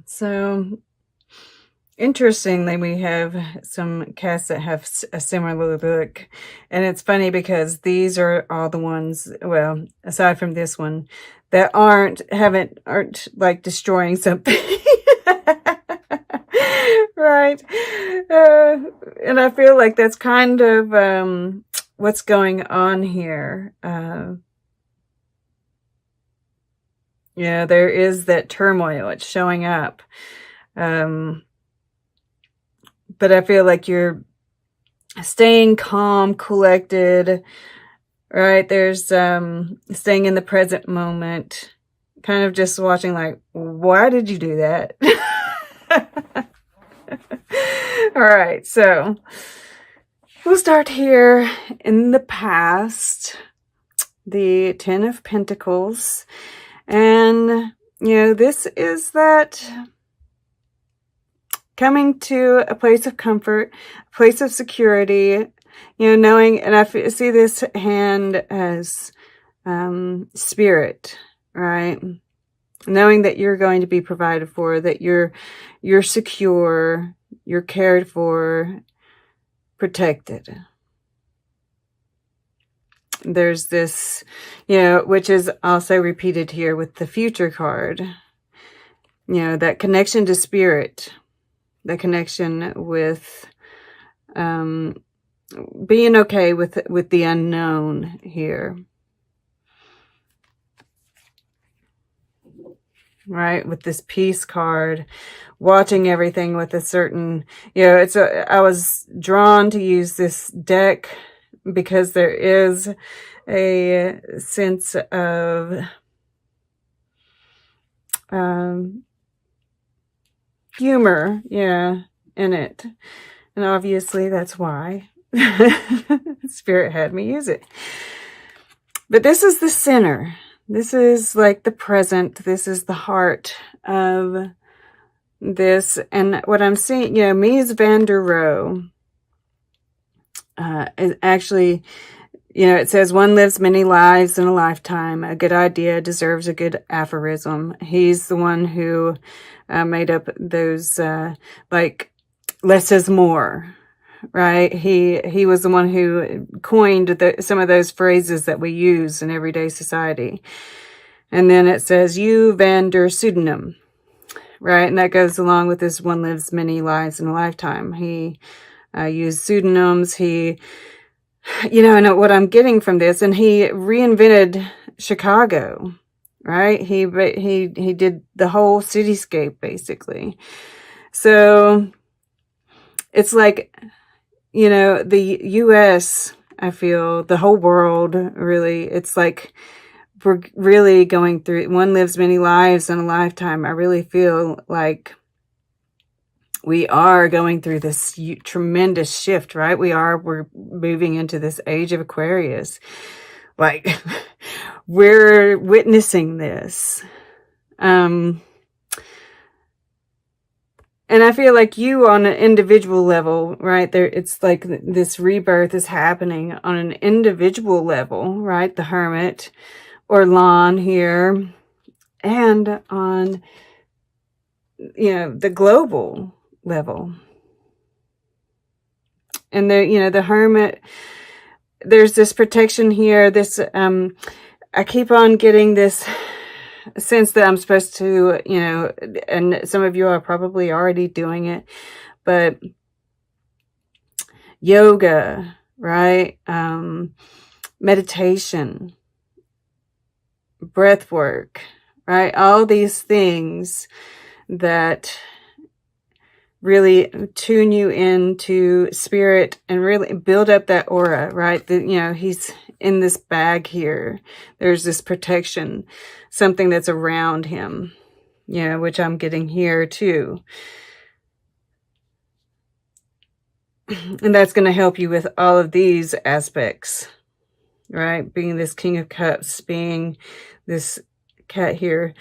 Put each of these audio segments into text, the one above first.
So, interestingly, we have some cats that have a similar look. And it's funny because these are all the ones, well, aside from this one, that aren't like destroying something. Right. Uh, and I feel like that's kind of what's going on here. Yeah, there is that turmoil. It's showing up. Um, but I feel like you're staying calm, collected, right? There's staying in the present moment, kind of just watching like, why did you do that? All right, so we'll start here in the past, the Ten of Pentacles. And, this is that coming to a place of comfort, a place of security, knowing, and I see this hand as spirit, right? Knowing that you're going to be provided for, that you're secure, you're cared for, protected. There's this, which is also repeated here with the Future card. That connection to spirit, the connection with being okay with the unknown here. Right, with this peace card, watching everything with a certain, I was drawn to use this deck because there is a sense of humor, in it. And obviously that's why Spirit had me use it. But this is the center. This is like the present. This is the heart of this. And what I'm seeing, Mies van der Rohe, is actually, it says one lives many lives in a lifetime. A good idea deserves a good aphorism. He's the one who made up those, like, less is more. Right? He was the one who coined some of those phrases that we use in everyday society. And then it says, you van der pseudonym, right? And that goes along with this one lives many lives in a lifetime. He used pseudonyms. He, and what I'm getting from this, and he reinvented Chicago, right? He did the whole cityscape, basically. So it's like, the U.S., I feel, the whole world, really, it's like we're really going through, one lives many lives in a lifetime. I really feel like we are going through this tremendous shift, right? We're moving into this age of Aquarius. Like, we're witnessing this. And I feel like you on an individual level, right there, it's like this rebirth is happening on an individual level, right? The Hermit or Lon here, and on, the global level. And the Hermit, there's this protection here. This, I keep on getting this sense that I'm supposed to, and some of you are probably already doing it, but yoga, right? Meditation, breath work, right? All these things that really tune you into spirit and really build up that aura, right? He's in this bag here. There's this protection, something that's around him, which I'm getting here too. And that's going to help you with all of these aspects, right? Being this King of Cups, being this cat here,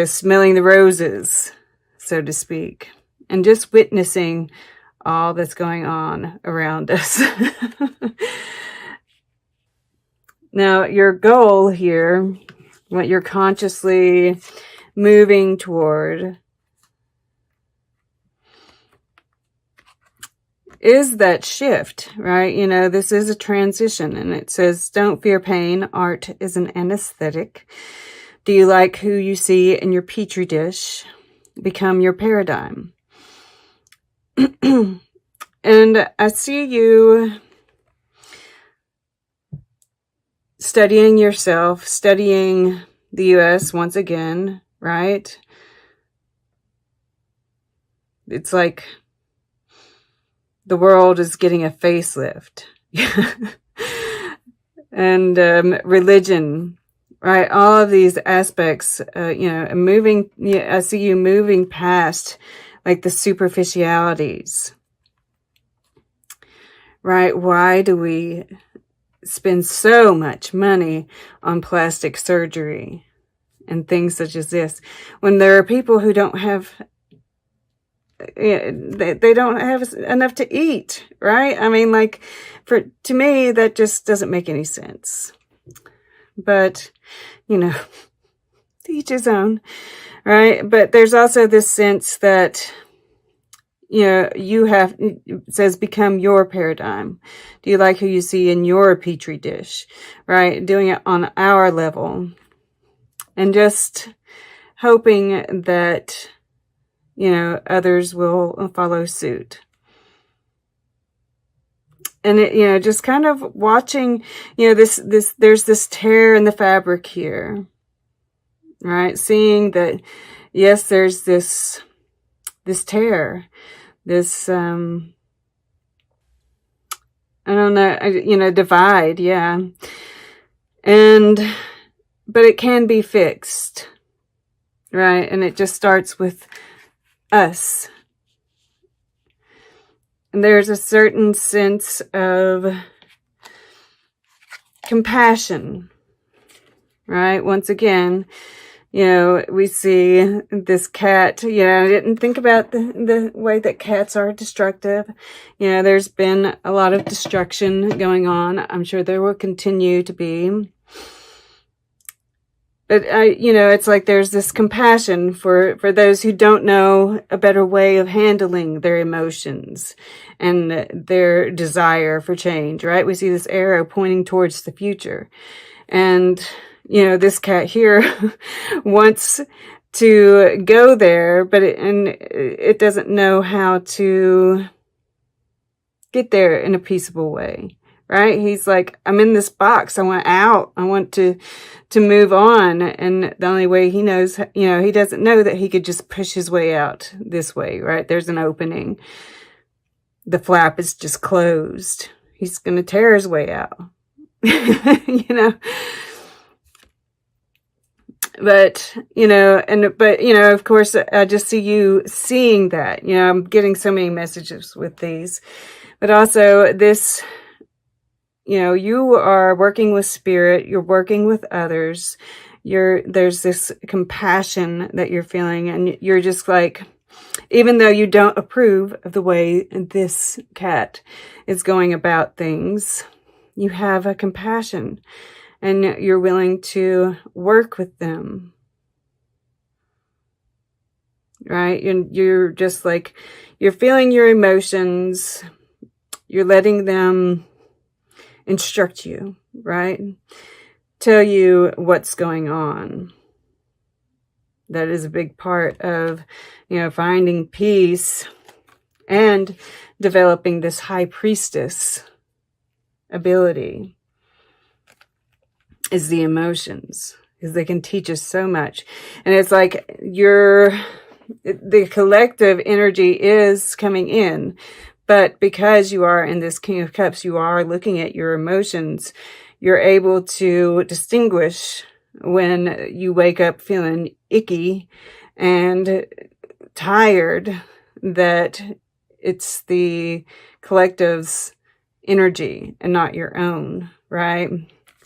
smelling the roses, so to speak. And just witnessing all that's going on around us. Now, your goal here, what you're consciously moving toward, is that shift, right? You know, this is a transition, and it says, don't fear pain. Art is an anesthetic. Do you like who you see in your petri dish? Become your paradigm. And I see you studying yourself, studying the U.S. once again, right? It's like the world is getting a facelift. And religion, right? All of these aspects, you know, moving, I see you moving past like the superficialities, right? Why do we spend so much money on plastic surgery and things such as this when there are people who don't have, they don't have enough to eat, right? I mean, like, to me, that just doesn't make any sense. But, you know, to each his own, right? But there's also this sense that, you know, it says become your paradigm. Do you like who you see in your petri dish, right? Doing it on our level and just hoping that, you know, others will follow suit. And it, you know, just kind of watching, you know, there's this tear in the fabric here, right? Seeing that, yes, there's this tear, this, I don't know, you know, divide. Yeah. But it can be fixed, right? And it just starts with us. And there's a certain sense of compassion, right? Once again, you know, we see this cat. You know, I didn't think about the way that cats are destructive. You know, there's been a lot of destruction going on. I'm sure there will continue to be. But you know, it's like there's this compassion for those who don't know a better way of handling their emotions and their desire for change, right? We see this arrow pointing towards the future. And, you know, this cat here wants to go there, but it doesn't know how to get there in a peaceable way. Right? He's like, I'm in this box. I want out. I want to move on. And the only way he knows, you know, he doesn't know that he could just push his way out this way, right? There's an opening. The flap is just closed. He's going to tear his way out, you know? But, you know, but, you know, of course, I just see you seeing that, you know, I'm getting so many messages with these, but also this, you know, you are working with spirit, you're working with others, there's this compassion that you're feeling, and you're just like, even though you don't approve of the way this cat is going about things, you have a compassion and you're willing to work with them, right? You're just like, you're feeling your emotions, you're letting them instruct you, right? Tell you what's going on. That is a big part of, you know, finding peace and developing this high priestess ability is the emotions, because they can teach us so much. And it's like the collective energy is coming in, but because you are in this King of Cups, you are looking at your emotions. You're able to distinguish when you wake up feeling icky and tired, that it's the collective's energy and not your own, right?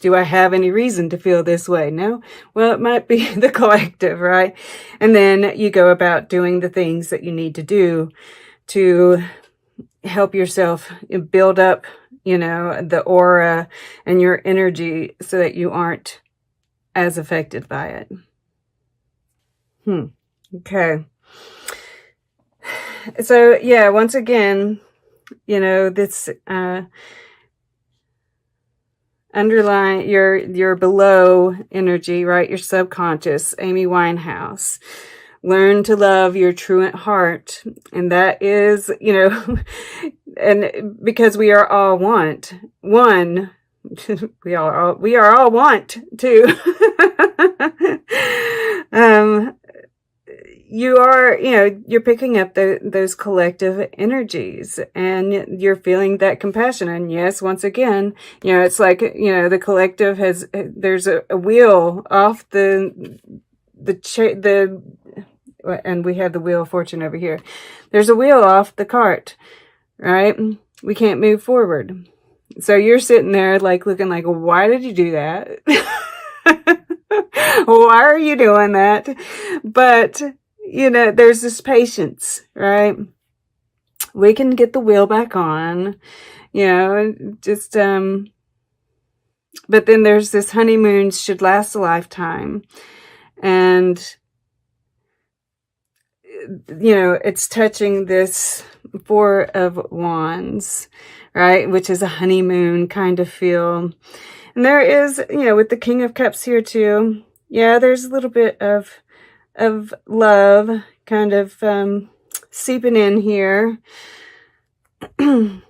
Do I have any reason to feel this way? No? Well, it might be the collective, right? And then you go about doing the things that you need to do to help yourself build up, you know, the aura and your energy so that you aren't as affected by it. Okay. So, yeah, once again, You know, this underlying your below energy, right? Your subconscious, Amy Winehouse. Learn to love your truant heart. And that is, you know, and because we are all one, we are all want to. You are, you know, you're picking up those collective energies, and you're feeling that compassion. And yes, once again, you know, it's like, you know, the collective has, there's a wheel off and we have the wheel of fortune over here. There's a wheel off the cart, right? We can't move forward. So you're sitting there like looking like, why did you do that? Why are you doing that? But, you know, there's this patience, right? We can get the wheel back on, you know, just, but then there's this honeymoon should last a lifetime. And, you know, it's touching this Four of Wands, right? Which is a honeymoon kind of feel. And there is, you know, with the King of Cups here too. Yeah, there's a little bit of love kind of seeping in here. But,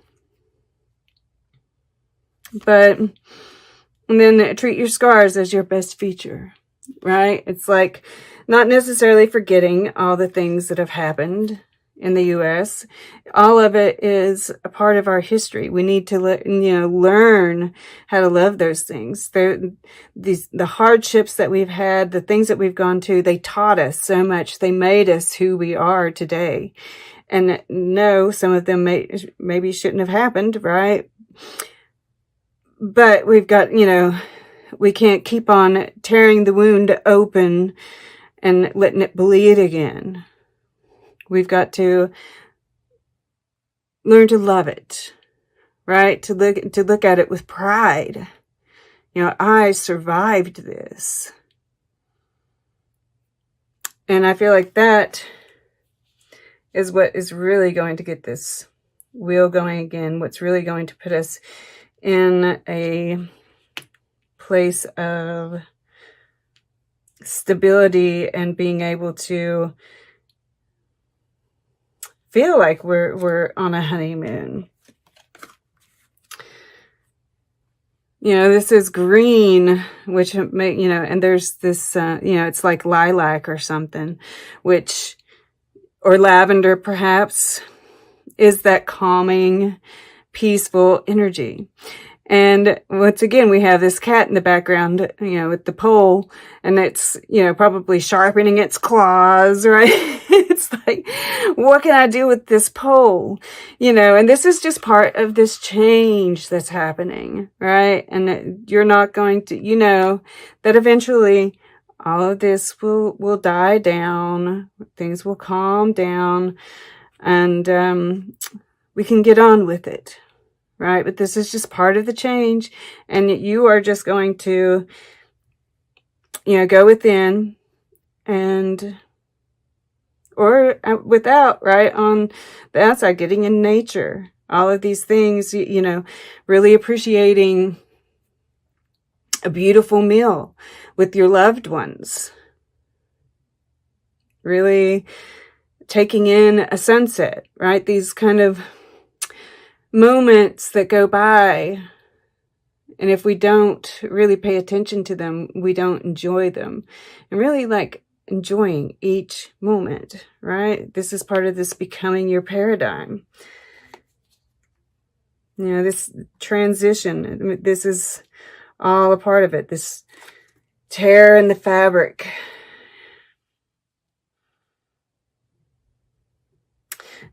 and then treat your scars as your best feature, right? It's like not necessarily forgetting all the things that have happened in the U.S. All of it is a part of our history. We need to, learn how to love those things. The hardships that we've had, the things that we've gone to, they taught us so much. They made us who we are today. And no, some of them maybe shouldn't have happened, right? But we've got, you know, we can't keep on tearing the wound open and letting it bleed again. We've got to learn to love it, right? To look at it with pride. You know, I survived this. And I feel like that is what is really going to get this wheel going again. What's really going to put us in a place of stability and being able to feel like we're on a honeymoon. You know, this is green, which may, you know, and there's this, you know, it's like lilac or something, which, or lavender perhaps, is that calming, peaceful energy. And once again, we have this cat in the background, you know, with the pole, and it's, you know, probably sharpening its claws, right? It's like, what can I do with this pole? You know, and this is just part of this change that's happening, right? And you're not going to, you know, that eventually all of this will die down. Things will calm down, and we can get on with it. Right? But this is just part of the change. And you are just going to, you know, go within and, or without, right? On the outside, getting in nature. All of these things, you know, really appreciating a beautiful meal with your loved ones. Really taking in a sunset, right? These kind of moments that go by, and if we don't really pay attention to them, we don't enjoy them. And really like enjoying each moment, right? This is part of this becoming your paradigm. You know, this transition, this is all a part of it. This tear in the fabric.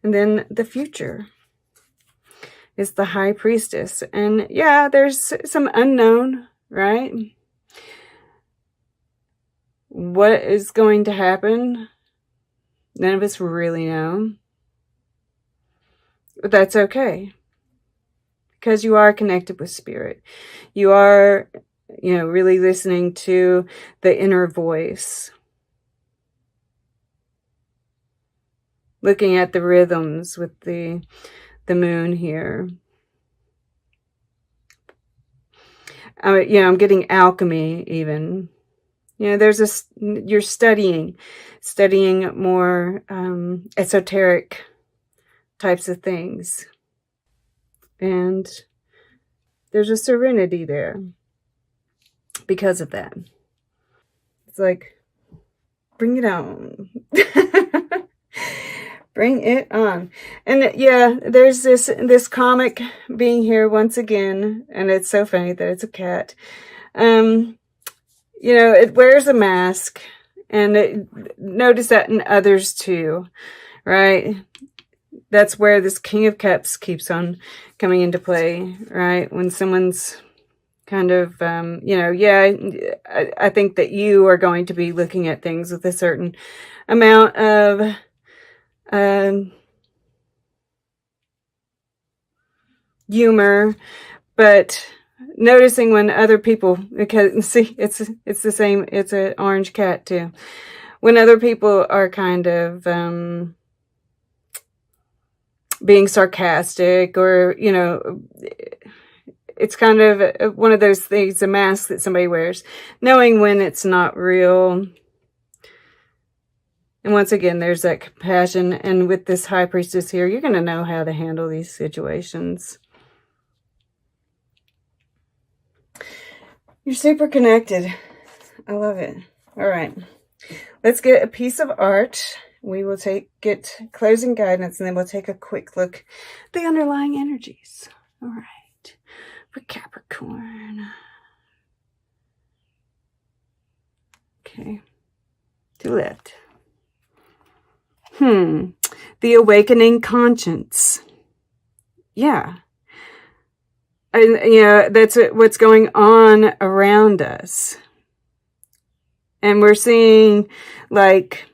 And then the future is the High Priestess. And yeah, there's some unknown, right? What is going to happen? None of us really know. But that's okay. Because you are connected with spirit. You are, you know, really listening to the inner voice. Looking at the rhythms with the the moon here. I'm getting alchemy even. There's this, you're studying more esoteric types of things. And there's a serenity there because of that. It's like, bring it on. Bring it on. And yeah, there's this comic being here once again, and it's so funny that it's a cat. It wears a mask, and notice that in others too, right? That's where this King of Cups keeps on coming into play, right? When someone's kind of, I think that you are going to be looking at things with a certain amount of humor, but noticing when other people, because see, it's the same, it's an orange cat too. When other people are kind of being sarcastic, or it's kind of one of those things, a mask that somebody wears, knowing when it's not real. And once again, there's that compassion. And with this High Priestess here, you're going to know how to handle these situations. You're super connected. I love it. All right. Let's get a piece of art. We will get closing guidance, and then we'll take a quick look at the underlying energies. All right. For Capricorn. Okay. To left. The awakening conscience. Yeah. And, that's what's going on around us. And we're seeing, like,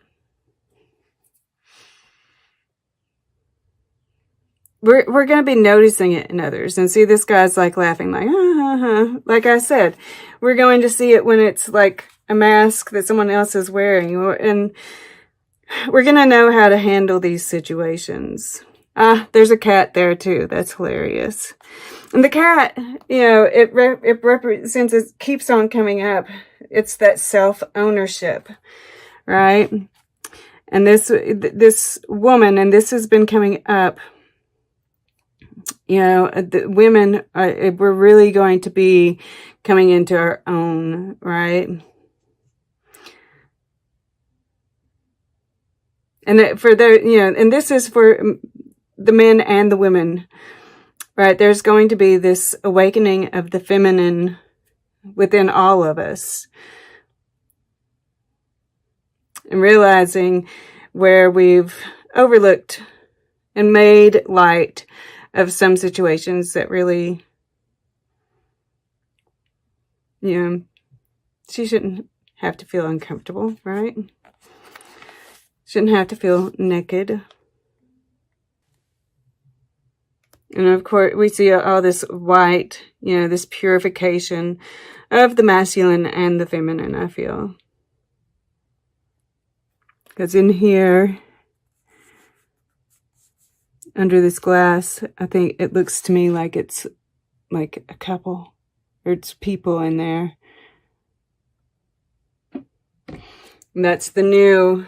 we're going to be noticing it in others. And see, this guy's like laughing, like, like I said, we're going to see it when it's like a mask that someone else is wearing. And we're going to know how to handle these situations. There's a cat there too. That's hilarious. And the cat, it represents, it keeps on coming up. It's that self-ownership, right? And this woman, and this has been coming up, the women, we're really going to be coming into our own, right? And and this is for the men and the women, right? There's going to be this awakening of the feminine within all of us. And realizing where we've overlooked and made light of some situations that really, she shouldn't have to feel uncomfortable, right? Shouldn't have to feel naked. And of course, we see all this white, this purification of the masculine and the feminine, I feel. Because in here, under this glass, I think it looks to me like it's like a couple, or it's people in there. And that's the new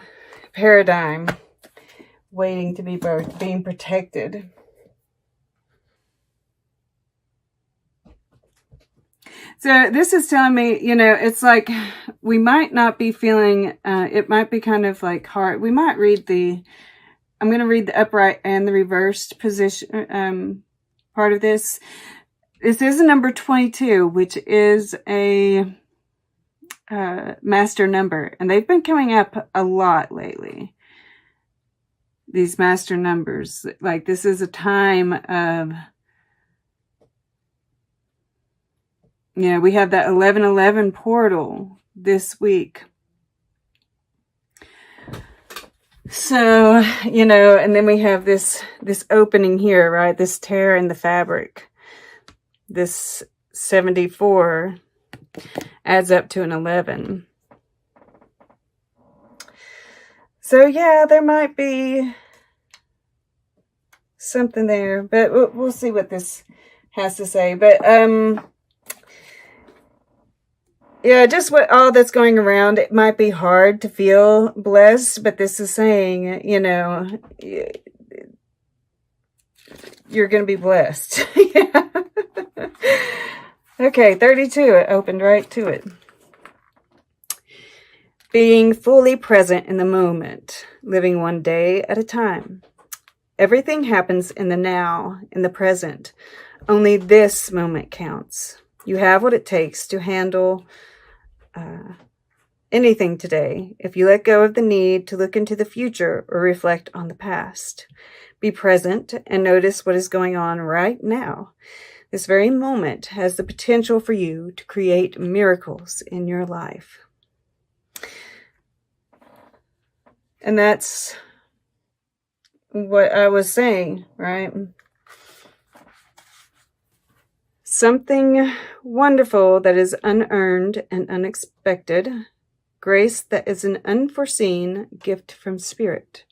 paradigm waiting to be birthed, being protected. So this is telling me, it's like we might not be feeling, it might be kind of like hard. We might read I'm going to read the upright and the reversed position part of this. This is number 22, which is a master number. And they've been coming up a lot lately. These master numbers. Like, this is a time of... we have that 1111 portal this week. So, and then we have this opening here, right? This tear in the fabric. This 74 adds up to an 11. So, yeah, there might be something there, but we'll see what this has to say. But yeah, just what all that's going around, it might be hard to feel blessed, but this is saying, you know, you're going to be blessed. Yeah. Okay, 32, it opened right to it. Being fully present in the moment, living one day at a time. Everything happens in the now, in the present. Only this moment counts. You have what it takes to handle anything today if you let go of the need to look into the future or reflect on the past. Be present and notice what is going on right now. This very moment has the potential for you to create miracles in your life. And that's what I was saying, right? Something wonderful that is unearned and unexpected. Grace that is an unforeseen gift from Spirit.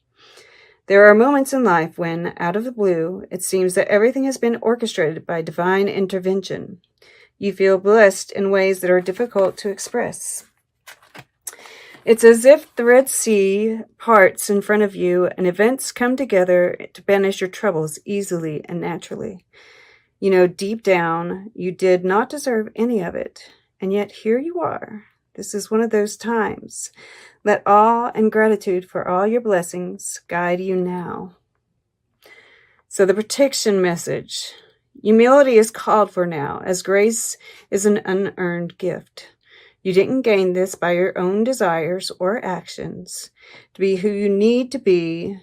There are moments in life when, out of the blue, it seems that everything has been orchestrated by divine intervention. You feel blessed in ways that are difficult to express. It's as if the Red Sea parts in front of you and events come together to banish your troubles easily and naturally. You know, deep down, you did not deserve any of it, and yet here you are. This is one of those times. Let awe and gratitude for all your blessings guide you now. So the protection message. Humility is called for now, as grace is an unearned gift. You didn't gain this by your own desires or actions. To be who you need to be,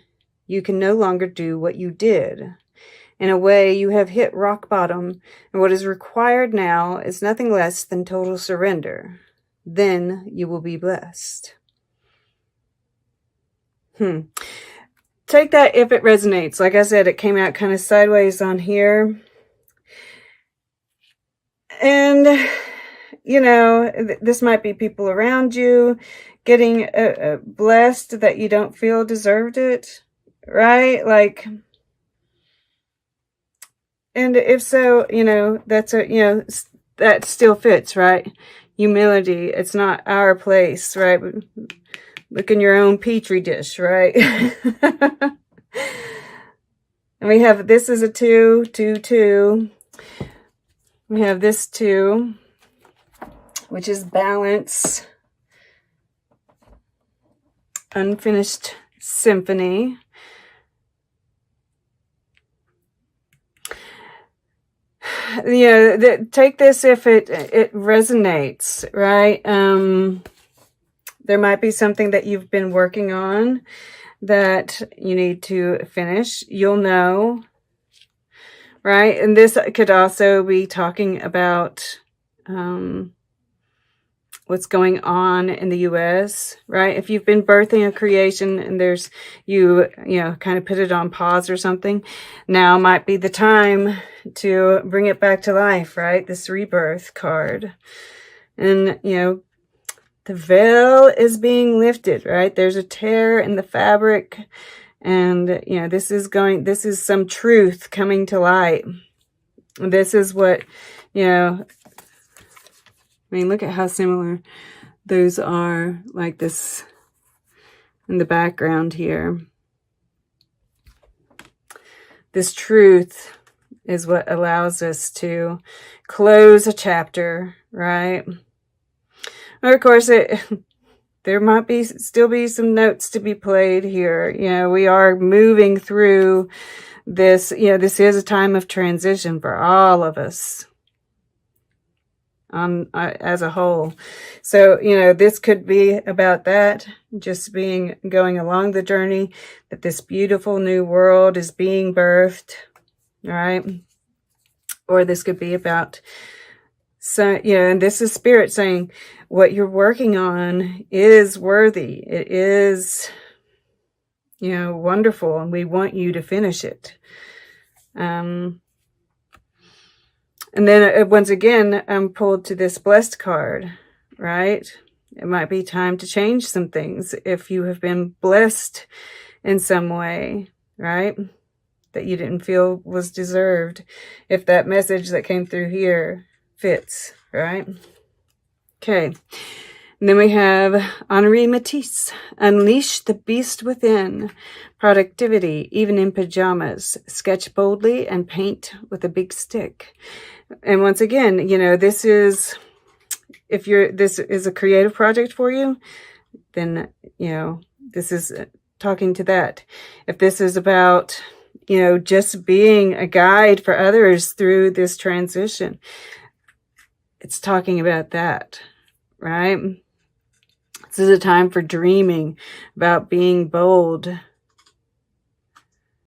you can no longer do what you did. In a way, you have hit rock bottom, and what is required now is nothing less than total surrender. Then you will be blessed. Take that if it resonates. Like I said, it came out kind of sideways on here. And, you know, this might be people around you getting blessed that you don't feel deserved it, right? Like, and if so, you know, that's a, you know, that still fits, right? Humility, it's not our place, right? Look in your own petri dish, right? And we have, this is a 2, 2, 2. We have this 2, which is balance. Unfinished symphony. You know, take this if it resonates, right? There might be something that you've been working on that you need to finish. You'll know, right? And this could also be talking about what's going on in the U.S., right? If you've been birthing a creation and there's, you know, kind of put it on pause or something, now might be the time to bring it back to life, right? This rebirth card. And, you know, the veil is being lifted, right? There's a tear in the fabric. And, you know, this is some truth coming to light. This is what, you know, I mean, look at how similar those are, like this in the background here. This truth is what allows us to close a chapter, right? Or of course, there might still be some notes to be played here. You know, we are moving through this. You know, this is a time of transition for all of us. As a whole. So, you know, this could be about that, just going along the journey, that this beautiful new world is being birthed, right? Or this could be about, so, you know, and this is Spirit saying what you're working on is worthy. It is, you know, wonderful, and we want you to finish it. And then once again, I'm pulled to this blessed card, right? It might be time to change some things if you have been blessed in some way, right? that you didn't feel was deserved. If that message that came through here fits, right? Okay. And then we have Henri Matisse. Unleash the beast within. Productivity, even in pajamas. Sketch boldly and paint with a big stick. And once again, you know, this is, if this is a creative project for you, then, you know, this is talking to that. If this is about, you know, just being a guide for others through this transition, it's talking about that, right? This is a time for dreaming, about being bold,